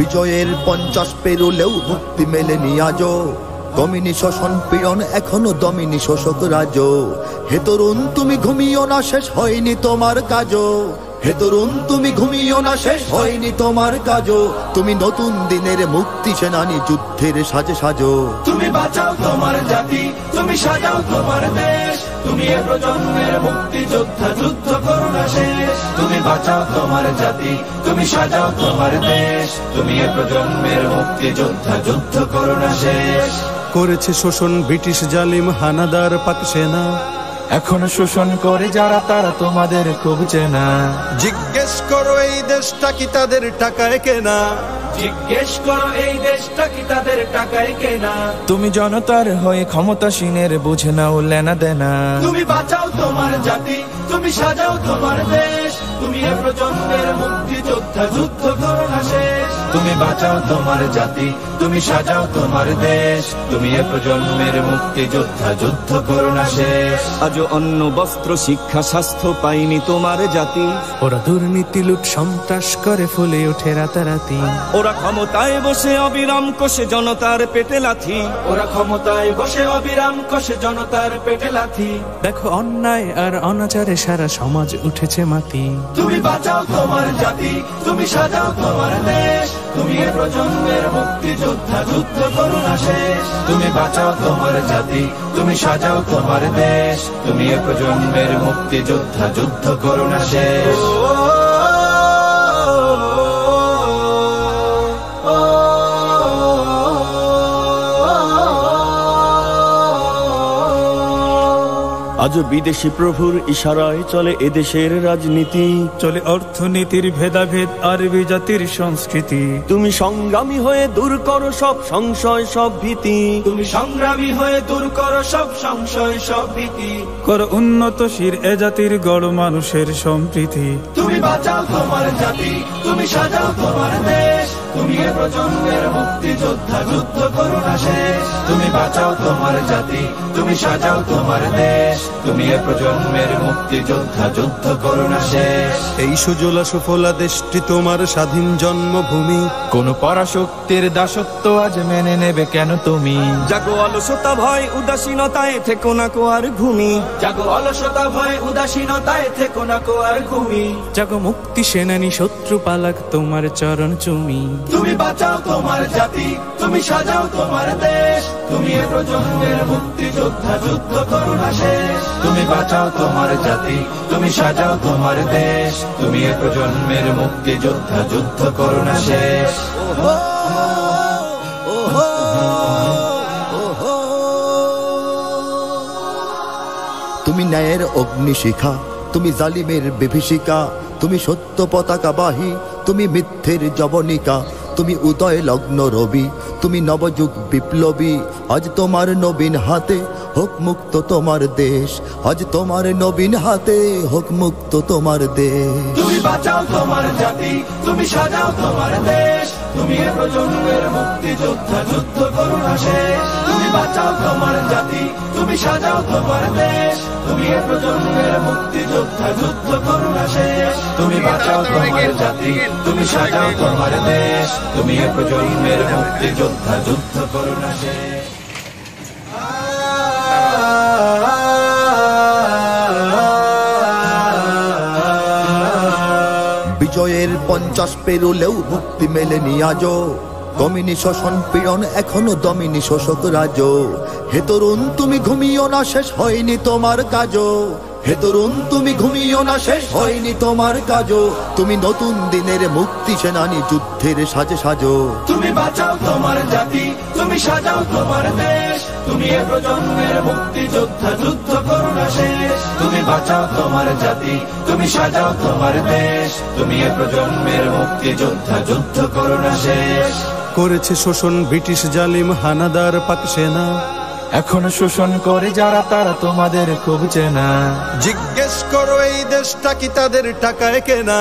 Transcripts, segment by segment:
বিজয়ের 50 পেরুলেও মুক্তি মেলেনি আজও, দমিনী শোষণ পীড়ন এখনো দমিনী শোষক রাজ। হে তরুণ তুমি ঘুমিও না, শেষ হয়নি তোমার কাজও। হে তরুণ তুমি ঘুমিও না, শেষ হয়নি তোমার কাজও। তুমি নতুন দিনের মুক্তি সেনানী, যুদ্ধের সাজে সাজো। তুমি বাঁচাও তোমার জাতি, তুমি সাজাও তোমার দেশ। তুমি এ প্রজন্মের মুক্তি যোদ্ধা, যুদ্ধ করো না শেষ। তুমি বাঁচাও তোমার জাতি, তুমি সাজাও তোমার দেশ। তুমি এ প্রজন্মের মুক্তি যোদ্ধা, যুদ্ধ করো না শেষ। করেছে শোষণ ব্রিটিশ জালিম হানাদার পাক সেনা, এখনো শোষণ করে যারা তারা তোমাদের খুব চেনা। জিজ্ঞেস করো এই দেশটা কি তাদের টাকায় কেনা? জিজ্ঞেস করো এই দেশটা কি তাদের টাকায় কেনা? তুমি জনতার হয়ে ক্ষমতাসীনের বুঝে নাও লেনা দেনা। তুমি বাঁচাও তোমার জাতি, তুমি সাজাও তোমার দেশ। তুমি এ প্রজন্মের মুক্তি যোদ্ধা, যুদ্ধ করো না শেষ। তুমি বাঁচাও তোমার জাতি, তুমি সাজাও তোমার দেশ। তুমি এ প্রজন্মের মুক্তি যোদ্ধা, যুদ্ধ করো না শেষ। আজও অন্ন বস্ত্র শিক্ষা স্বাস্থ্য পাইনি তোমার জাতি। ওরা দুর্নীতি লুট সন্ত্রাস করে ফুলে ওঠে রাতারাতি। ওরা ক্ষমতায় বসে অবিরাম কষে জনতার পেটে লাথি। ওরা ক্ষমতায় বসে অবিরাম কষে জনতার পেটে লাথি। দেখো অন্যায় আর অনাচারে সারা সমাজ উঠেছে মাতি। তুমি বাঁচাও তোমার জাতি, তুমি সাজাও তোমার দেশ। তুমি এ প্রজন্মের মুক্তি যোদ্ধা, যুদ্ধ করো না শেষ। তুমি বাঁচাও তোমার জাতি, তুমি সাজাও তোমার দেশ। তুমি এ প্রজন্মের মুক্তি যোদ্ধা, যুদ্ধ করো না শেষ। আজও বিদেশি প্রভুর ইশারায় চলে এদেশের রাজনীতি। চলে অর্থনীতির ভেদাভেদ আরবি জাতির সংস্কৃতি। তুমি সংগ্রামী হয়ে দূর করো সব সংশয় সব ভীতি। তুমি সংগ্রামী হয়ে দূর করো সব সংশয় সব ভীতি। করো উন্নতশীল এ জাতির গড় মানুষের সম্প্রীতি। তুমি বাঁচাও তোমার জাতি, তুমি সাজাও তোমার দেশ। তুমি এ প্রজন্মের মুক্তি যোদ্ধা, যুদ্ধ করো না শেষ। তুমি বাঁচাও তোমার জাতি, তুমি সাজাও তোমার দেশ। তুমি এ প্রজন্মের মুক্তি যোদ্ধা, যুদ্ধ করো না শেষ। এই সুজলা সুফলা দেশটি তোমার স্বাধীন জন্মভূমি। কোন পরাশক্তির দাসত্ব আজ মেনে নেবে কেন তুমি? জাগো অলসতা ভয় উদাসীনতায় থেকো না কো আর ঘুমি। জাগো অলসতা ভয় উদাসীনতায় থেকো না কো আর ঘুমি। জাগো মুক্তি সেনানী শত্রু পালাক তোমার চরণ চুমি। তুমি বাঁচাও তোমার জাতি, তুমি সাজাও তোমার দেশ। তুমি এ প্রজন্মের মুক্তি যোদ্ধা, যুদ্ধ করো না শেষ। তুমি বাঁচাও তোমার জাতি, তুমি সাজাও তোমার দেশ। তুমি এ প্রজন্মের মুক্তি যোদ্ধা, যুদ্ধ করো না শেষ। তুমি ন্যায়ের অগ্নিশিখা, তুমি জালিমের বিভীষিকা। তুমি সত্য পতাকা বাহী, তুমি মিথ্যের জবনিকা। তুমি উদয় লগ্ন রবি, তুমি নবযুগ বিপ্লবী। আজ তোমার নবীন হাতে হোক মুক্ত তোমার দেশ। আজ তোমার নবীন হাতে হোক মুক্ত তোমার দেশ। তুমি বাঁচাও তোমার জাতি, তুমি সাজাও তোমার দেশ। তুমি এ প্রজন্মের মুক্তি যোদ্ধা, যুদ্ধ করো না শেষ। তুমি বাঁচাও তোমার জাতি, তুমি সাজাও তোমার দেশ। তুমি এ প্রজন্মের মুক্তি যোদ্ধা, যুদ্ধ করো না শেষ। তুমি বাঁচাও তোমার জাতি, তুমি সাজাও তোমার দেশ। তুমি এ প্রজন্মের মুক্তি যোদ্ধা, যুদ্ধ করো না শেষ। বিজয়ের 50 পেরুলেও মুক্তি মেলেনি আজও, দমিনী শোষণ পীড়ন এখনো দমিনী শোষক রাজ। হে তরুণ তুমি ঘুমিও না, শেষ হয়নি তোমার কাজও। হে তরুণ তুমি ঘুমিও না, শেষ হয়নি তোমার কাজও। তুমি নতুন দিনের মুক্তি সেনানী, যুদ্ধের সাজে সাজো। তুমি বাঁচাও তোমার জাতি, তুমি সাজাও তোমার দেশ। তুমি এ প্রজন্মের মুক্তি যোদ্ধা, যুদ্ধ করো না শেষ। তুমি বাঁচাও তোমার জাতি, তুমি সাজাও তোমার দেশ। তুমি এ প্রজন্মের মুক্তি যোদ্ধা, যুদ্ধ করো না শেষ। করেছে শোষণ ব্রিটিশ জালিম হানাদার পাক সেনা, এখনো শোষণ করে যারা তারা তোমাদের খুব চেনা। জিজ্ঞেস করো এই দেশটা কি তাদের টাকায় কেনা?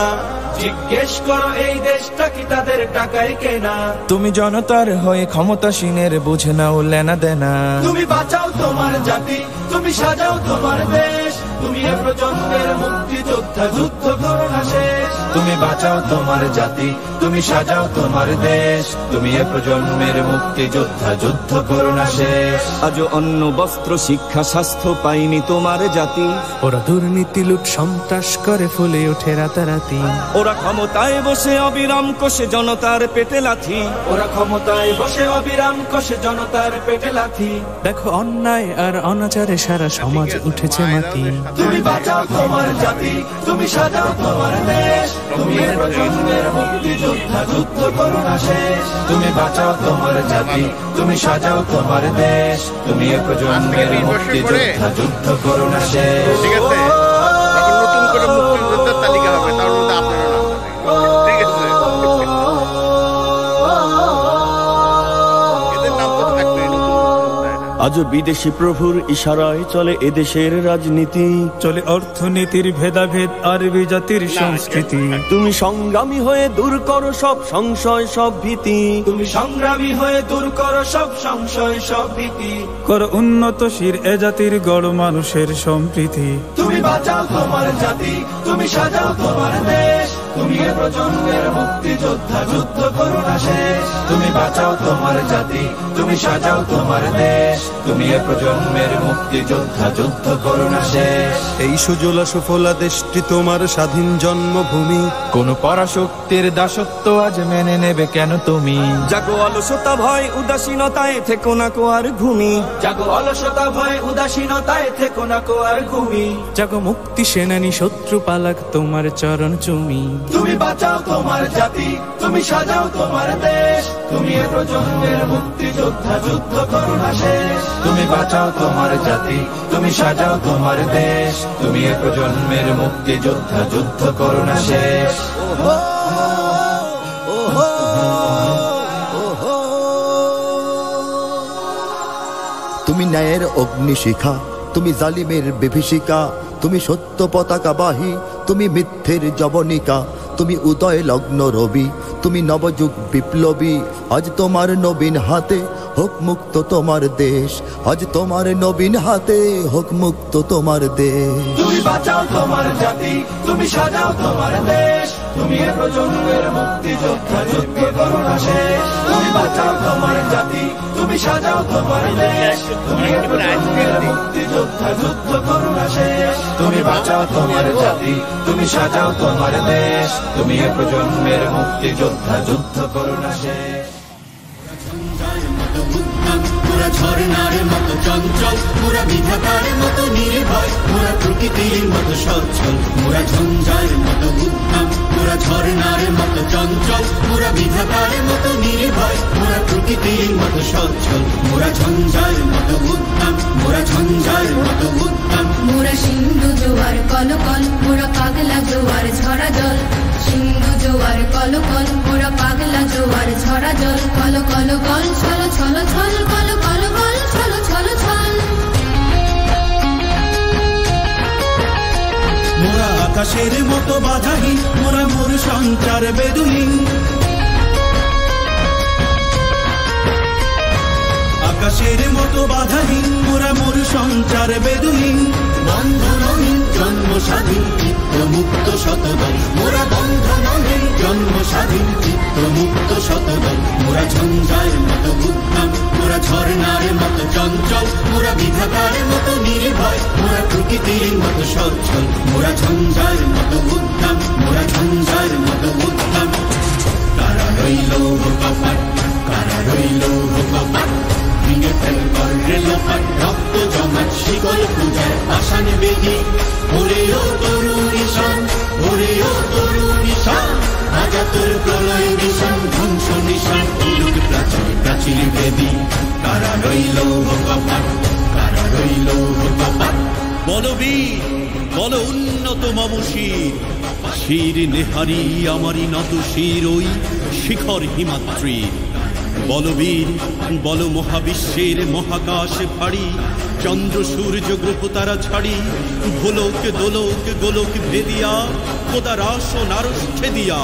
জিজ্ঞেস করো এই দেশটা কি তাদের টাকায় কেনা? তুমি জনতার হয়ে ক্ষমতাসীনের বুঝে নাও লেনা দেনা। তুমি বাঁচাও তোমার জাতি, তুমি সাজাও তোমার দেশ। তুমি এ প্রজন্মের মুক্তি যোদ্ধা, যুদ্ধ করো না শেষ। তুমি বাঁচাও তোমার জাতি, তুমি সাজাও তোমার দেশ, তুমি এ প্রজন্মের মুক্তিযোদ্ধা, যুদ্ধ করো না শেষ। আজও অন্ন বস্ত্র শিক্ষা স্বাস্থ্য পাইনি তোমার জাতি, ওরা দুর্নীতি লুট সন্ত্রাস করে ফুলে ওঠে রাতারাতি। ওরা ক্ষমতায় বসে অবিরাম কষে জনতার পেটে লাথি, ওরা ক্ষমতায় বসে অবিরাম কষে জনতার পেটে লাথি। দেখো অন্যায় আর অনাচারে সারা সমাজ উঠেছে মাটি। তুমি বাঁচাও তোমার জাতি, তুমি সাজাও তোমার দেশ, তুমি এ প্রজন্মের মুক্তিযোদ্ধা, যুদ্ধ করো না শেষ। তুমি বাঁচাও তোমার জাতি, তুমি সাজাও তোমার দেশ, তুমি এ প্রজন্মের মুক্তিযোদ্ধা, যুদ্ধ করো না শেষ। ঠিক আছে, তখন নতুন করে মুক্তিযোদ্ধার তালিকা হবে, তার মধ্যে আপনারা নাম থাকবে। ঠিক আছে, এদের নাম তো থাকবে নতুন মুক্তিযোদ্ধা। আজও বিদেশি প্রভুর ইশারায় চলে এদেশের রাজনীতি, চলে অর্থনীতির ভেদাভেদ আরবি জাতির সংস্কৃতি। তুমি সংগ্রামী হয়ে দূর করো সব সংশয় সব ভীতি, তুমি সংগ্রামী হয়ে দূর করো সব সংশয় সব ভীতি। করো উন্নতশীল এ জাতির গড় মানুষের সম্প্রীতি। তুমি বাঁচাও তোমার জাতি, তুমি সাজাও তোমার দেশ, তুমি এ প্রজন্মের মুক্তিযোদ্ধা, যুদ্ধ করো না শেষ। তুমি বাঁচাও তোমার জাতি, তুমি সাজাও তোমার দেশ, তুমি এ প্রজন্মের মুক্তিযোদ্ধা, যুদ্ধ করো না শেষ। এই সুজলা সুফলা দেশটি তোমার স্বাধীন জন্মভূমি, কোন পরাশক্তির দাসত্ব আজ মেনে নেবে কেন তুমি? জাগো অলসতা ভয় উদাসীনতায় থেকো না কো আর ঘুমি, জাগো অলসতা ভয় উদাসীনতায় থেকো না কো আর ঘুমি। জাগো মুক্তি সেনানী শত্রু পালাক তোমার চরণ চুমি। তুমি বাঁচাও তোমার জাতি, তুমি সাজাও তোমার দেশ, তুমি এ প্রজন্মের মুক্তিযোদ্ধা, যুদ্ধ করো না শেষ। তুমি বাঁচাও তোমার জাতি, তুমি সাজাও তোমার দেশ, তুমি এ প্রজন্মের মুক্তিযোদ্ধা, যুদ্ধ করো না শেষ। তুমি ন্যায়ের অগ্নিশিখা, তুমি জালিমের বিভীষিকা, তুমি সত্য পতাকা বাহী, তুমি মিথ্যের জবনিকা, তুমি উদয় লগ্ন রবি, তুমি নবযুগ বিপ্লবী। আজ তোমার নবীন হাতে হোক মুক্ত তোমার দেশ, আজ তোমার নবীন হাতে হোক মুক্ত তোমার দেশ। তুমি বাঁচাও তোমার জাতি, তুমি সাজাও তোমার দেশ, তুমি এ প্রজন্মের মুক্তিযোদ্ধা, যুদ্ধ করো না শেষ। তুমি বাঁচাও তোমার জাতি, তুমি সাজাও তোমার দেশ, তুমি এ প্রজন্মের মুক্তিযোদ্ধা, যুদ্ধ করো না শেষ। তুমি বাঁচাও তোমার জাতি, তুমি সাজাও তোমার দেশ, তুমি এ প্রজন্মের মুক্তিযোদ্ধা, যুদ্ধ করো না শেষ। মোরা ঝর্ণার মতো চঞ্চল, মোরা বিধাতার মতো নির্ভয়, মোরা প্রকৃতির মতো সচ্ছল, মোরা ঝঞ্ঝার মতো উদ্যম। মোরা ঝর্ণার মতো চঞ্চল, মোরা বিধাতার মতো নির্ভয়, মোরা প্রকৃতির মতো সচ্ছল, মোরা ঝঞ্ঝার মতো উদ্যম, মোরা ঝঞ্ঝার মতো উদ্যম। মোরা সিন্ধু জোয়ার কলকল, মোরা পাগলা জোয়ার ঝরা জল, সিন্ধু জোয়ার কলকল, মোরা পাগলা জোয়ার ঝরা জল। কল কল গল ছল ছল ছল, কল কল গল ছল ছল ছল। মোরা আকাশের মতো বাধাহীন, মোরা মোর সঞ্চার বেদুহীন। আকাশের মতো বাধাহীন, মোরা মোর সঞ্চার বেদুহীন। বন্ধনহীন জন্ম স্বাধীন, চিত্ত মুক্ত শতদল, মোরা বন্ধনহীন জন্ম স্বাধীন, চিত্ত মুক্ত শতদল। মোরা ঝঞ্ঝার মতো উদ্যম, মোরা ঝর্ণার মতো চঞ্চল, মোরা বিধাতার মতো নির্ভয়, মোরা প্রকৃতির মতো সচ্ছল, মোরা ঝঞ্ঝার মতো উদ্যম, মোরা ঝঞ্ঝার মতো উদ্যম। কারা রইল কপাট, কারা রইল কপাট, ভেঙে ফেল করলে লোপাট, রক্ত জমাট শিকল পূজার পাষাণ বেদি। ওরে ও তরুণ ঈশান, ওরে ও তরুণ ঈশান, রাজা তোর প্রলয় নিশান, ধ্বংস নিশান, উলুক প্রাচীর প্রাচীর বেদি। কারা রইল কপাট, কারা রইল কপাট। বলবীর বল উন্নত মম শির, শির নেহারি আমারি নত শির ওই শিখর হিমাদ্রির। বলবীর বল মহাবিশ্বের মহাকাশ ভারী, চন্দ্র সূর্য গ্রহ তারা ছাড়ি, ভোলক দোলক গোলক ভেদিয়া, খোদার আসন আরশ ছেদিয়া,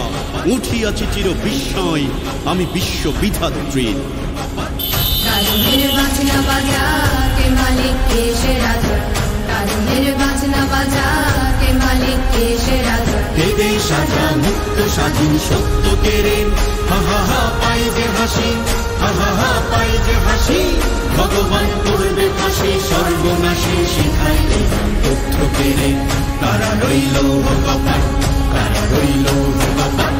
উঠিয়াছি চির বিস্ময় আমি বিশ্ব বিধাত্রীর। তারুণের বাজনা বাজা কে মালিক এসে রাজা, তারুণের বাজনা বাজা কে মালিক এসে রাজা। কে দেশ রাজা মুক্ত স্বাধীন সত্য কেড়ে হা হা হা পাই যে হাসি হা হা হা পাই যে হাসি ভগবান করবে ফাঁসি সর্বনাশী শিখাইলে তথ্য কেড়ে তারা রইল কপাট তারা রইল কপাট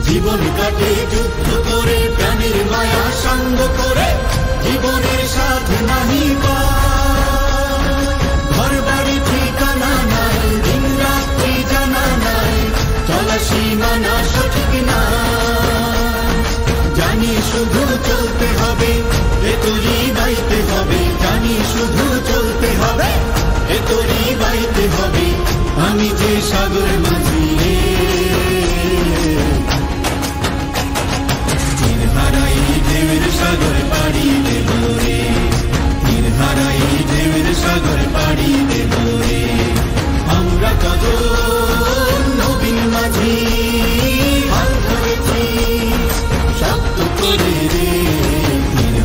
জীবন কাটে যুদ্ধ করে প্রাণের মায়া সঙ্গ করে জীবনের সাথে নাহি ঘর বাড়ি ঠিকানা নাই দিন রাত্রি জানা নাই চলা সীমানা সঠিক না জানি শুধু চলতে হবে এ তোরই বাইতে হবে জানি শুধু চলতে হবে এ তোরই বাইতে হবে আমি যে সাগর মাঝি হারাই ঢেউয়ের সাগর পাড়ি দেব রে হারাই ঢেউয়ের সাগর পাড়ি দেব রে আমরা কত নবীন মাঝি হাল ধরেছি শক্ত করে রে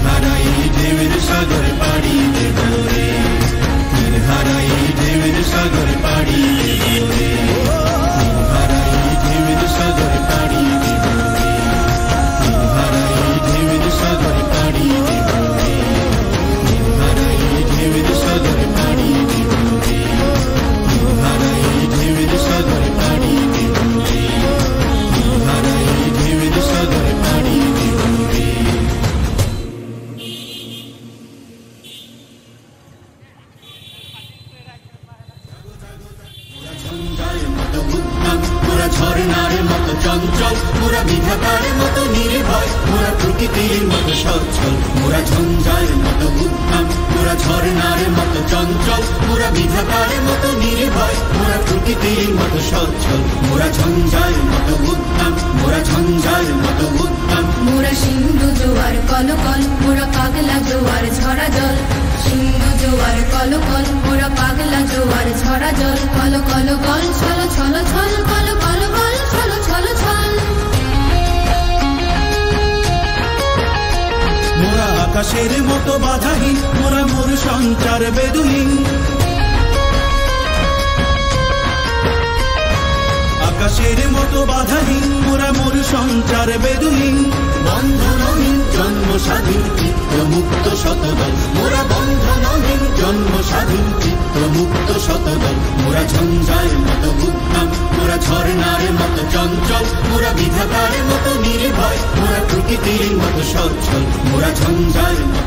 হারাই ঢেউয়ের সাগর পাড়ি দেব রে হারাই ঢেউয়ের সাগর পাড়ি দেব রে হারাই ঢেউয়ের সাগর পাড়ি দেব রে হারাই ঢেউয়ের সাগর পাড়ি দেব রে হারাই ঢেউয়ের সাগর পাড়ি দেব রে হারাই ঢেউয়ের সাগর পাড়ি দেব রে হারাই ঢেউয়ের সাগর পাড়ি দেব রে মোরা ঝর্ণার মতো চঞ্চল মোরা বিধাতার মতো নির্ভয় মোরা প্রকৃতির মতো সচ্ছল মোরা ঝঞ্ঝার মতো উদ্যম মোরা ঝর্ণার মতো চঞ্চল মোরা বিধাতার মতো নির্ভয় মোরা প্রকৃতির মতো সচ্ছল মোরা ঝঞ্ঝার মতো উদ্যম মোরা ঝঞ্ঝার মতো উদ্যম মোরা সিন্ধু জোয়ার কলকল মোরা পাগলা জোয়ার ঝরা জল সিন্ধু জোয়ার কলকল মোরা পাগলা জোয়ার ঝরা জল কল কল গল ছল ছল ছল কল কল গল ছল ছল ছল মোরা আকাশের মতো বাধাহীন মোরা মোর সঞ্চার বেদুহীন আকাশের মতো বাধাহীন মোরা মোর সঞ্চার বেদুহীন বন্ধনহীন জন্ম স্বাধীন চিত্ত মুক্ত শতদল মোরা বন্ধনহীন জন্ম স্বাধীন চিত্ত মুক্ত শতদল মোরা ঝঞ্ঝার মতো উদ্যম মোরা ঝর্ণার মতো চঞ্চল মোরা বিধাতার মতো নির্ভয় মোরা প্রকৃতির মতো সচ্ছল মোরা ঝঞ্ঝার মতো